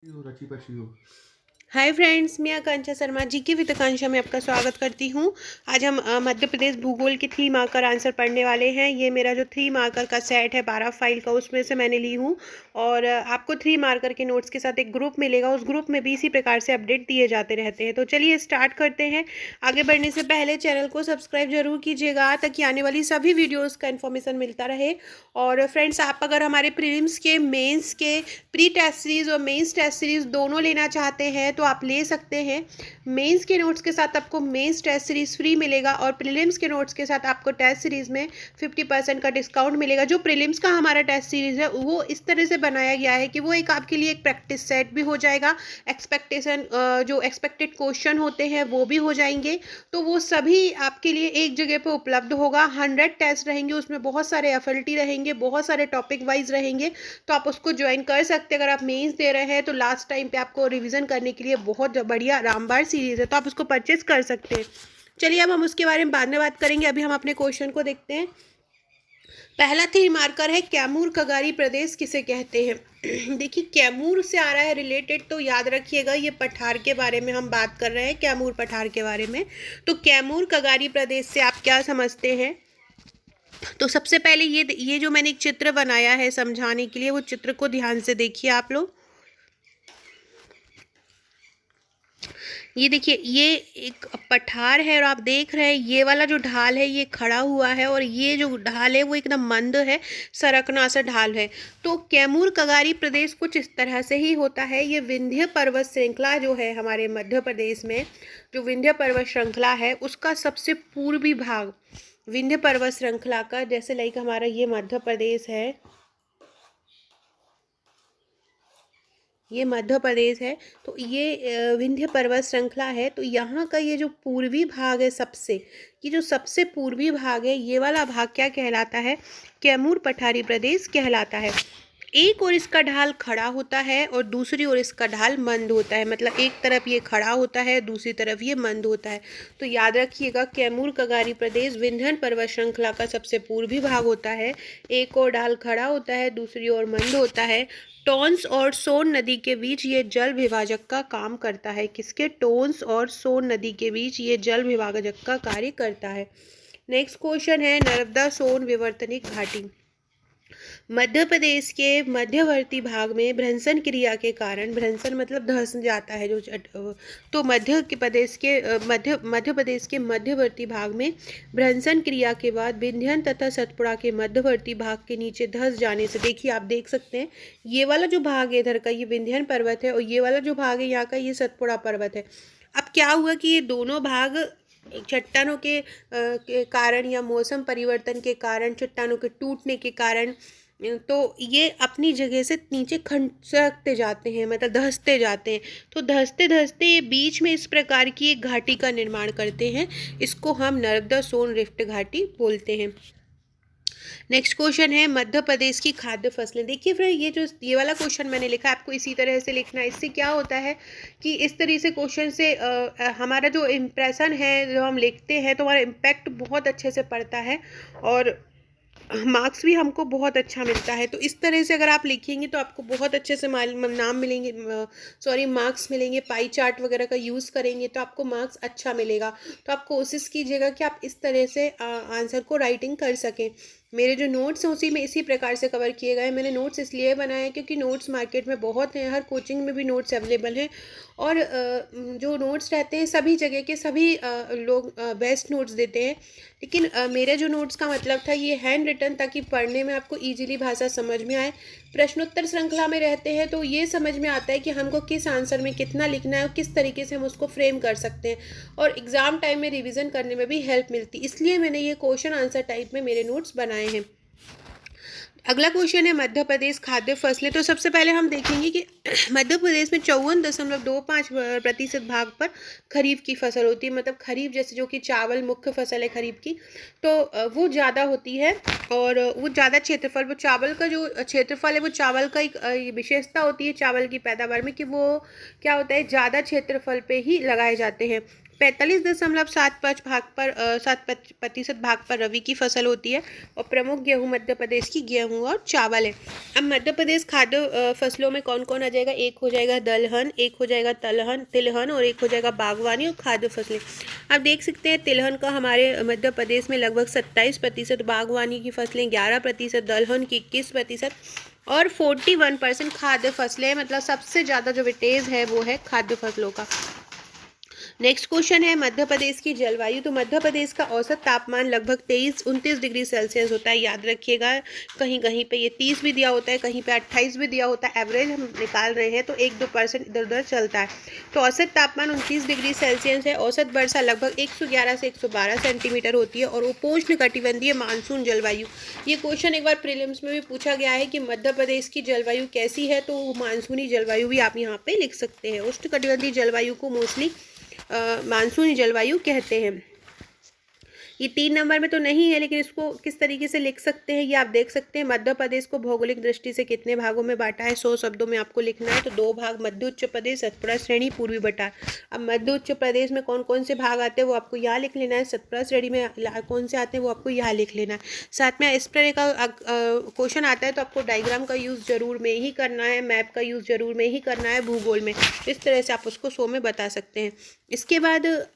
रची पची हो। हाय फ्रेंड्स, मैं आकांक्षा शर्मा जी की विद आकांक्षा में आपका स्वागत करती हूँ। आज हम मध्य प्रदेश भूगोल के 3 मार्कर आंसर पढ़ने वाले हैं। ये मेरा जो 3 मार्कर का सेट है 12 फाइल का, उसमें से मैंने ली हूँ। और आपको 3 मार्कर के नोट्स के साथ एक ग्रुप मिलेगा। उस ग्रुप में भी इसी प्रकार से अपडेट दिए जाते रहते हैं। तो चलिए स्टार्ट करते हैं। आगे बढ़ने से पहले चैनल को सब्सक्राइब जरूर कीजिएगा ताकि आने वाली सभी वीडियोज़ का इन्फॉर्मेशन मिलता रहे। और फ्रेंड्स, आप अगर हमारे प्रीलिम्स के, मेंस के, प्री टेस्ट सीरीज़ और मेंस टेस्ट सीरीज़ दोनों लेना चाहते हैं तो आप ले सकते हैं। मेंस के नोट्स के साथ आपको मेंस टेस्ट सीरीज़ फ्री मिलेगा और प्रीलिम्स के नोट्स के साथ आपको टेस्ट सीरीज़ में 50% का डिस्काउंट मिलेगा। जो प्रीलिम्स का हमारा टेस्ट सीरीज़ है वो इस तरह से बनाया गया है कि वो एक आपके लिए एक प्रैक्टिस सेट भी हो जाएगा। एक्सपेक्टेशन जो एक्सपेक्टेड क्वेश्चन होते हैं वो भी हो जाएंगे। तो वो सभी आपके लिए एक जगह पर उपलब्ध होगा। 100 टेस्ट रहेंगे, उसमें बहुत सारे एफएलटी रहेंगे, बहुत सारे टॉपिक वाइज रहेंगे। तो आप उसको ज्वाइन कर सकते हैं। अगर आप मेंस दे रहे हैं तो लास्ट टाइम पे आपको रिवीजन करने के लिए बहुत बढ़िया रामबाण सीरीज है, तो आप उसको परचेज कर सकते हैं। चलिए अब हम उसके बारे में बाद में बात करेंगे। अभी हम अपने क्वेश्चन को देखते हैं। पहला 3 मार्कर है, कैमूर कगारी प्रदेश किसे कहते हैं। देखिए, कैमूर से आ रहा है रिलेटेड, तो याद रखिएगा ये पठार के बारे में हम बात कर रहे हैं, कैमूर पठार के बारे में। तो कैमूर कगारी प्रदेश से आप क्या समझते हैं। तो सबसे पहले ये जो मैंने एक चित्र बनाया है समझाने के लिए, वो चित्र को ध्यान से देखिए आप लोग। ये देखिए, ये एक पठार है और आप देख रहे हैं ये वाला जो ढाल है ये खड़ा हुआ है और ये जो ढाल है वो एकदम मंद है, सरकना सा ढाल है। तो कैमूर कगारी प्रदेश कुछ इस तरह से ही होता है। ये विंध्य पर्वत श्रृंखला जो है हमारे मध्य प्रदेश में, जो विंध्य पर्वत श्रृंखला है उसका सबसे पूर्वी भाग विंध्य पर्वत श्रृंखला का, जैसे लाइक हमारा ये मध्य प्रदेश है, ये मध्य प्रदेश है। तो ये विंध्य पर्वत श्रृंखला है। तो यहाँ का ये जो पूर्वी भाग है, ये जो सबसे पूर्वी भाग है, ये वाला भाग क्या कहलाता है, कैमूर पठारी प्रदेश कहलाता है। एक और इसका ढाल खड़ा होता है और दूसरी ओर इसका ढाल मंद होता है। मतलब एक तरफ ये खड़ा होता है, दूसरी तरफ ये मंद होता है। तो याद रखिएगा, कैमूर कगारी प्रदेश विंध्य पर्वत श्रृंखला का सबसे पूर्वी भाग होता है। एक और ढाल खड़ा होता है, दूसरी ओर मंद होता है। टोंस और सोन नदी के बीच ये जल विभाजक का काम करता है। किसके? टोंस और सोन नदी के बीच ये जल विभाजक का कार्य करता है। नेक्स्ट क्वेश्चन है, नर्मदा सोन विवर्तनिक घाटी मध्य प्रदेश के मध्यवर्ती भाग में भ्रंशन क्रिया के कारण, भ्रंशन मतलब धंस जाता है जो तो मध्य प्रदेश के मध्यवर्ती भाग में भ्रंशन क्रिया के बाद विंध्यन तथा सतपुड़ा के मध्यवर्ती भाग के नीचे धंस जाने से, देखिए आप देख सकते हैं ये वाला जो भाग है इधर का ये विंध्यन पर्वत है और ये वाला जो भाग है यहाँ का ये सतपुड़ा पर्वत है। अब क्या हुआ कि ये दोनों भाग चट्टानों के कारण या मौसम परिवर्तन के कारण, चट्टानों के टूटने के कारण, तो ये अपनी जगह से नीचे खंसकते जाते हैं, मतलब धंसते जाते हैं। तो धंसते धंसते ये बीच में इस प्रकार की एक घाटी का निर्माण करते हैं। इसको हम नर्मदा सोन रिफ्ट घाटी बोलते हैं। नेक्स्ट क्वेश्चन है, मध्य प्रदेश की खाद्य फसलें। देखिए फ्रेंड, ये वाला क्वेश्चन मैंने लिखा है, आपको इसी तरह से लिखना है। इससे क्या होता है कि इस तरह से क्वेश्चन से हमारा जो इम्प्रेशन है, जो हम लिखते हैं तो हमारा इम्पैक्ट बहुत अच्छे से पड़ता है और मार्क्स भी हमको बहुत अच्छा मिलता है। तो इस तरह से अगर आप लिखेंगे तो आपको बहुत अच्छे से नाम मिलेंगे, सॉरी मार्क्स मिलेंगे। पाई चार्ट वगैरह का यूज़ करेंगे तो आपको मार्क्स अच्छा मिलेगा। तो आप कोशिश कीजिएगा कि आप इस तरह से आंसर को राइटिंग कर सकें। मेरे जो नोट्स हैं उसी में इसी प्रकार से कवर किए गए हैं। मैंने नोट्स इसलिए बनाए हैं क्योंकि नोट्स मार्केट में बहुत हैं, हर कोचिंग में भी नोट्स अवेलेबल हैं और जो नोट्स रहते हैं सभी जगह के सभी लोग बेस्ट नोट्स देते हैं। लेकिन मेरे जो नोट्स का मतलब था ये हैंड रिटन, ताकि पढ़ने में आपको ईजिली भाषा समझ में आए। प्रश्नोत्तर श्रृंखला में रहते हैं तो ये समझ में आता है कि हमको किस आंसर में कितना लिखना है और किस तरीके से हम उसको फ्रेम कर सकते हैं और एग्ज़ाम टाइम में रिवीजन करने में भी हेल्प मिलती है। इसलिए मैंने ये क्वेश्चन आंसर टाइप में मेरे नोट्स बनाए हैं। अगला क्वेश्चन है, मध्य प्रदेश खाद्य फसलें। तो सबसे पहले हम देखेंगे कि मध्य प्रदेश में 54.25% भाग पर खरीफ की फसल होती है। मतलब खरीफ जैसे जो कि चावल मुख्य फसल है खरीफ की, तो वो ज़्यादा होती है और वो ज़्यादा क्षेत्रफल, वो चावल का जो क्षेत्रफल है वो चावल का एक विशेषता होती है चावल की पैदावार में कि वो क्या होता है, ज़्यादा क्षेत्रफल पे ही लगाए जाते हैं। 45.75% भाग पर रबी की फसल होती है और प्रमुख गेहूं मध्य प्रदेश की गेहूं और चावल है। अब मध्य प्रदेश खाद्य फसलों में कौन कौन आ जाएगा, एक हो जाएगा दलहन, एक हो जाएगा तिलहन और एक हो जाएगा बागवानी और खाद्य फसलें। आप देख सकते हैं तिलहन का हमारे मध्य प्रदेश में लगभग 27%, बागवानी की फसलें 11%, दलहन की 21% और 41% खाद्य फसलें, मतलब सबसे ज़्यादा जो वेटेज है वो है खाद्य फसलों का। नेक्स्ट क्वेश्चन है मध्य प्रदेश की जलवायु। तो मध्य प्रदेश का औसत तापमान लगभग 23-29 डिग्री सेल्सियस होता है, याद रखिएगा। कहीं कहीं पे ये 30 भी दिया होता है, कहीं पे 28 भी दिया होता है। एवरेज हम निकाल रहे हैं तो 1-2% इधर उधर चलता है। तो औसत तापमान 29 डिग्री सेल्सियस है। औसत वर्षा लगभग 111 से 112 सेंटीमीटर होती है और उपोष्ण कटिबंधीय मानसून जलवायु। ये क्वेश्चन एक बार प्रीलिम्स में भी पूछा गया है कि मध्य प्रदेश की जलवायु कैसी है, तो मानसूनी जलवायु भी आप यहाँ पे लिख सकते हैं। उष्ण कटिबंधीय जलवायु को मोस्टली मानसूनी जलवायु कहते हैं। ये 3 नंबर में तो नहीं है, लेकिन इसको किस तरीके से लिख सकते हैं ये आप देख सकते हैं। मध्य प्रदेश को भौगोलिक दृष्टि से कितने भागों में बांटा है, 100 शब्दों में आपको लिखना है। तो 2 भाग मध्य उच्च प्रदेश, सतपुड़ा श्रेणी, पूर्वी बटार। अब मध्य उच्च प्रदेश में कौन कौन से भाग आते हैं वो आपको यहाँ लिख लेना है। सतपुड़ा श्रेणी में कौन से आते हैं वो आपको यहाँ लिख लेना है। साथ में इस तरह का क्वेश्चन आता है तो आपको डायग्राम का यूज़ जरूर में ही करना है, मैप का यूज़ जरूर में ही करना है भूगोल में। इस तरह से आप उसको 100 में बता सकते हैं। इसके बाद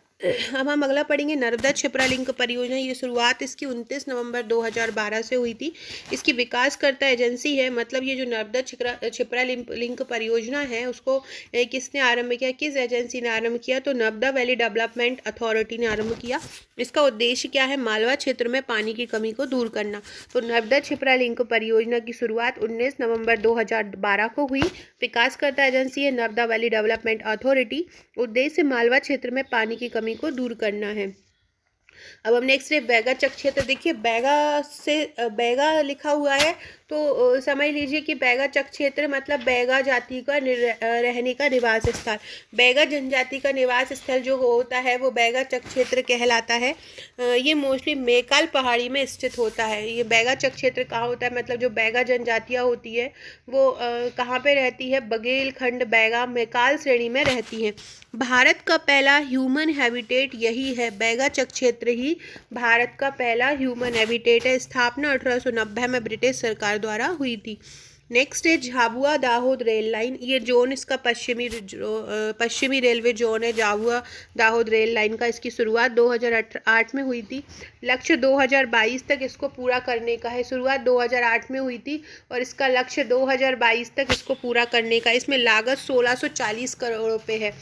अब हम अगला पढ़ेंगे नर्मदा छिपरा लिंक परियोजना। ये शुरुआत इसकी 29 नवंबर 2012 से हुई थी। इसकी विकासकर्ता एजेंसी है, मतलब ये जो नर्मदा छिपरा लिंक परियोजना है उसको किसने आरंभ किया, किस एजेंसी ने आरंभ किया, तो नर्मदा वैली डेवलपमेंट अथॉरिटी ने आरंभ किया। इसका उद्देश्य क्या है, मालवा क्षेत्र में पानी की कमी को दूर करना। तो नर्मदा छिपरा लिंक परियोजना की शुरुआत 19 नवंबर 2012 को हुई। विकासकर्ता एजेंसी है नर्मदा वैली डेवलपमेंट अथॉरिटी। उद्देश्य मालवा क्षेत्र में पानी की कमी को दूर करना है। अब हम नेक्स्ट है बैगा चक क्षेत्र। देखिए बैगा लिखा हुआ है तो समझ लीजिए कि बैगा चक क्षेत्र मतलब बैगा जाति का रहने का निवास स्थल। बैगा जनजाति का निवास स्थल जो होता है वो बैगा चक क्षेत्र कहलाता है। ये मोस्टली मेकाल पहाड़ी में स्थित होता है। ये बैगा चक क्षेत्र कहाँ होता है, मतलब जो बैगा जनजातियाँ होती है वो कहाँ पे रहती है, बघेलखंड बैगा मेकाल श्रेणी में रहती है। भारत का पहला ह्यूमन हैबिटेट यही है, बैगा चक क्षेत्र ही भारत का पहला ह्यूमन हैबिटेट है। स्थापना 1890 में ब्रिटिश सरकार द्वारा हुई थी। नेक्स्ट है झाबुआ दाहोद रेल लाइन। ये जोन इसका पश्चिमी रेलवे जोन है, झाबुआ दाहोद रेल लाइन का। इसकी शुरुआत 2008 में हुई थी। लक्ष्य 2022 तक इसको पूरा करने का है। शुरुआत 2008 में हुई थी और इसका लक्ष्य 2022 तक इसको पूरा करने का। इसमें लागत 1640 करोड़ रुपये है।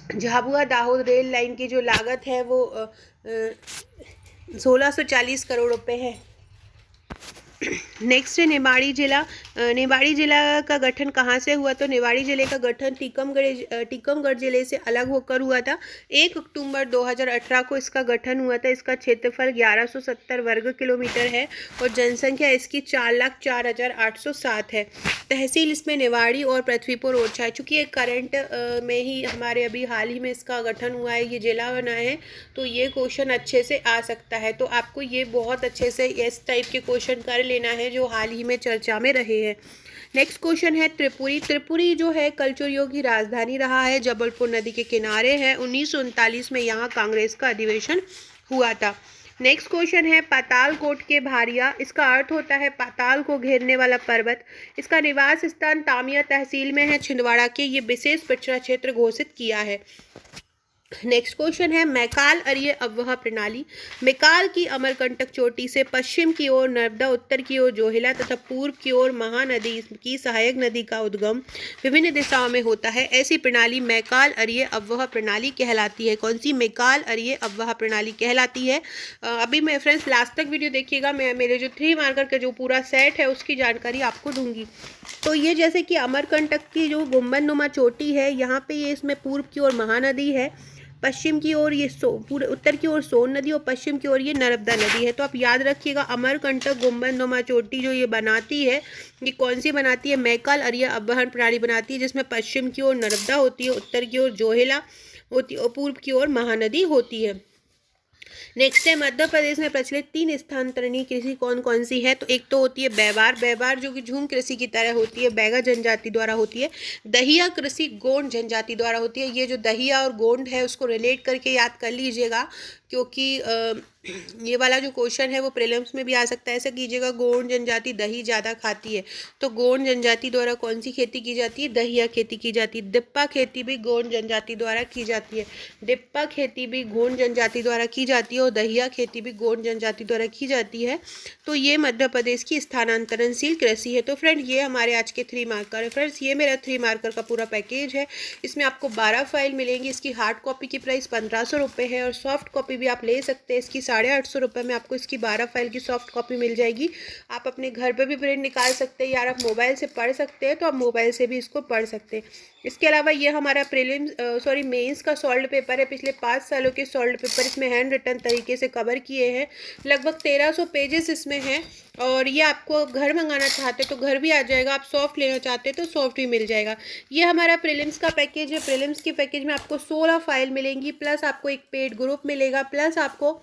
झाबुआ दाहोद रेल लाइन की जो लागत है वो 1640 करोड़ रुपए है। नेक्स्ट है निवाड़ी जिला। निवाड़ी जिला का गठन कहाँ से हुआ, तो निवाड़ी जिले का गठन टीकमगढ़ जिले से अलग होकर हुआ था। 1 अक्टूबर 2018 को इसका गठन हुआ था। इसका क्षेत्रफल 1170 वर्ग किलोमीटर है और जनसंख्या इसकी 4,04,807 है। तहसील इसमें निवाड़ी और पृथ्वीपुर ओरछा है। चूँकि ये करंट में ही हमारे अभी हाल ही में इसका गठन हुआ है, ये जिला बना है, तो ये क्वेश्चन अच्छे से आ सकता है। तो आपको ये बहुत अच्छे से इस टाइप के क्वेश्चन कर लेना है जो हाल ही में चर्चा में रहे हैं। नेक्स्ट क्वेश्चन है त्रिपुरी। त्रिपुरी जो है कल्चर युग की राजधानी रहा है, जबलपुर नदी के किनारे है। 1939 में यहाँ कांग्रेस का अधिवेशन हुआ था। नेक्स्ट क्वेश्चन है पातालकोट के भारिया। इसका अर्थ होता है पाताल को घेरने वाला पर्वत। इसका निवास स्थान तामिया तहसील में है, छिंदवाड़ा के। ये विशेष पिछड़ा क्षेत्र घोषित किया है। नेक्स्ट क्वेश्चन है मैकाल अरिय अववाह प्रणाली। मैकाल की अमरकंटक चोटी से पश्चिम की ओर नर्मदा, उत्तर की ओर जोहिला तथा पूर्व की ओर महानदी की सहायक नदी का उद्गम विभिन्न दिशाओं में होता है। ऐसी प्रणाली मैकाल अरिय अववाह प्रणाली कहलाती है। कौन सी, मैकाल अरिय अववाह प्रणाली कहलाती है। अभी मैं फ्रेंड्स लास्ट तक वीडियो देखिएगा, मैं मेरे जो 3 मार्कर का जो पूरा सेट है उसकी जानकारी आपको दूंगी। तो ये जैसे कि अमरकंटक की जो गुंबदनुमा चोटी है, यहाँ पे ये इसमें पूर्व की ओर महानदी है, पश्चिम की ओर ये पूरे उत्तर की ओर सोन नदी और पश्चिम की ओर ये नर्मदा नदी है। तो आप याद रखिएगा अमरकंटक गुंबदनुमा चोटी जो ये बनाती है, ये कौन सी बनाती है, मैकाल अरिय अववाह प्रणाली बनाती है, जिसमें पश्चिम की ओर नर्मदा होती है, उत्तर की ओर जोहिला होती है और पूर्व की ओर महानदी होती है। नेक्स्ट है मध्य प्रदेश में प्रचलित 3 स्थानांतरणीय कृषि कौन कौन सी है। तो एक तो होती है बैवार, बैवार जो कि झूम कृषि की तरह होती है, बैगा जनजाति द्वारा होती है। दहिया कृषि गोंड जनजाति द्वारा होती है। ये जो दहिया और गोंड है उसको रिलेट करके याद कर लीजिएगा, क्योंकि ये वाला जो क्वेश्चन है वो प्रीलिम्स में भी आ सकता है। ऐसा कीजिएगा, गोंड जनजाति दही ज़्यादा खाती है, तो गोंड जनजाति द्वारा कौन सी खेती की जाती है, दहिया खेती की जाती है। डिप्पा खेती भी गोंड जनजाति द्वारा की जाती है, डिप्पा खेती भी गोंड जनजाति द्वारा की जाती है, और दहिया खेती भी गोंड जनजाति द्वारा की जाती है। तो ये मध्य प्रदेश की स्थानांतरणशील कृषि है। तो फ्रेंड ये हमारे आज के 3 मार्कर है। फ्रेंड्स ये मेरा 3 मार्कर का पूरा पैकेज है। इसमें आपको 12 फाइल मिलेंगी। इसकी हार्ड कॉपी की प्राइस 1500 रुपये है, और सॉफ्ट कॉपी भी आप ले सकते हैं। इसकी 850 रुपये में आपको इसकी 12 फाइल की सॉफ्ट कॉपी मिल जाएगी। आप अपने घर पे भी प्रिंट निकाल सकते हैं, यार आप मोबाइल से पढ़ सकते हैं तो आप मोबाइल से भी इसको पढ़ सकते हैं। इसके अलावा ये हमारा मेंस का सॉल्व पेपर है। पिछले 5 सालों के सॉल्व पेपर इसमें हैंड रिटन तरीके से कवर किए हैं। लगभग 1300 पेजेस इसमें हैं, और ये आपको घर मंगाना चाहते तो घर भी आ जाएगा, आप सॉफ्ट लेना चाहते तो सॉफ्ट भी मिल जाएगा। ये हमारा प्रीलिम्स का पैकेज है। प्रीलिम्स के पैकेज में आपको 16 फाइल मिलेंगी, प्लस आपको एक पेड ग्रुप मिलेगा, प्लस आपको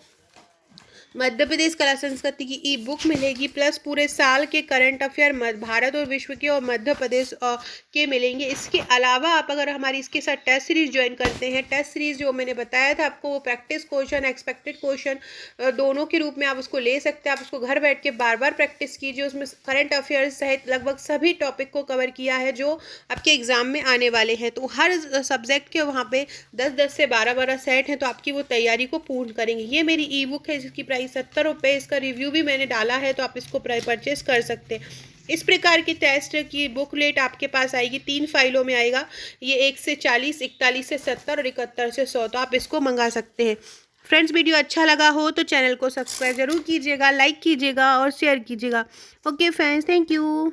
मध्य प्रदेश कला संस्कृति की ई बुक मिलेगी, प्लस पूरे साल के करंट अफेयर भारत और विश्व के और मध्य प्रदेश के मिलेंगे। इसके अलावा आप अगर हमारी इसके साथ टेस्ट सीरीज ज्वाइन करते हैं, टेस्ट सीरीज जो मैंने बताया था आपको, वो प्रैक्टिस क्वेश्चन, एक्सपेक्टेड क्वेश्चन दोनों के रूप में आप उसको ले सकते हैं। आप उसको घर बैठ के बार बार प्रैक्टिस कीजिए। उसमें करंट अफेयर्स सहित लगभग सभी टॉपिक को कवर किया है जो आपके एग्जाम में आने वाले हैं। तो हर सब्जेक्ट के वहाँ पे 10-10 से 12-12 सेट हैं, तो आपकी वो तैयारी को पूर्ण करेंगे। ये मेरी ई बुक है जिसकी प्राइस 70 रुपये। इसका रिव्यू भी मैंने डाला है, तो आप इसको परचेस कर सकते हैं। इस प्रकार की टेस्ट की बुकलेट आपके पास आएगी, 3 फाइलों में आएगा। ये 1 से 40, 41 से 70 और 71 से 100, तो आप इसको मंगा सकते हैं। फ्रेंड्स वीडियो अच्छा लगा हो तो चैनल को सब्सक्राइब जरूर कीजिएगा, लाइक कीजिएगा और शेयर कीजिएगा। Okay friends, thank you.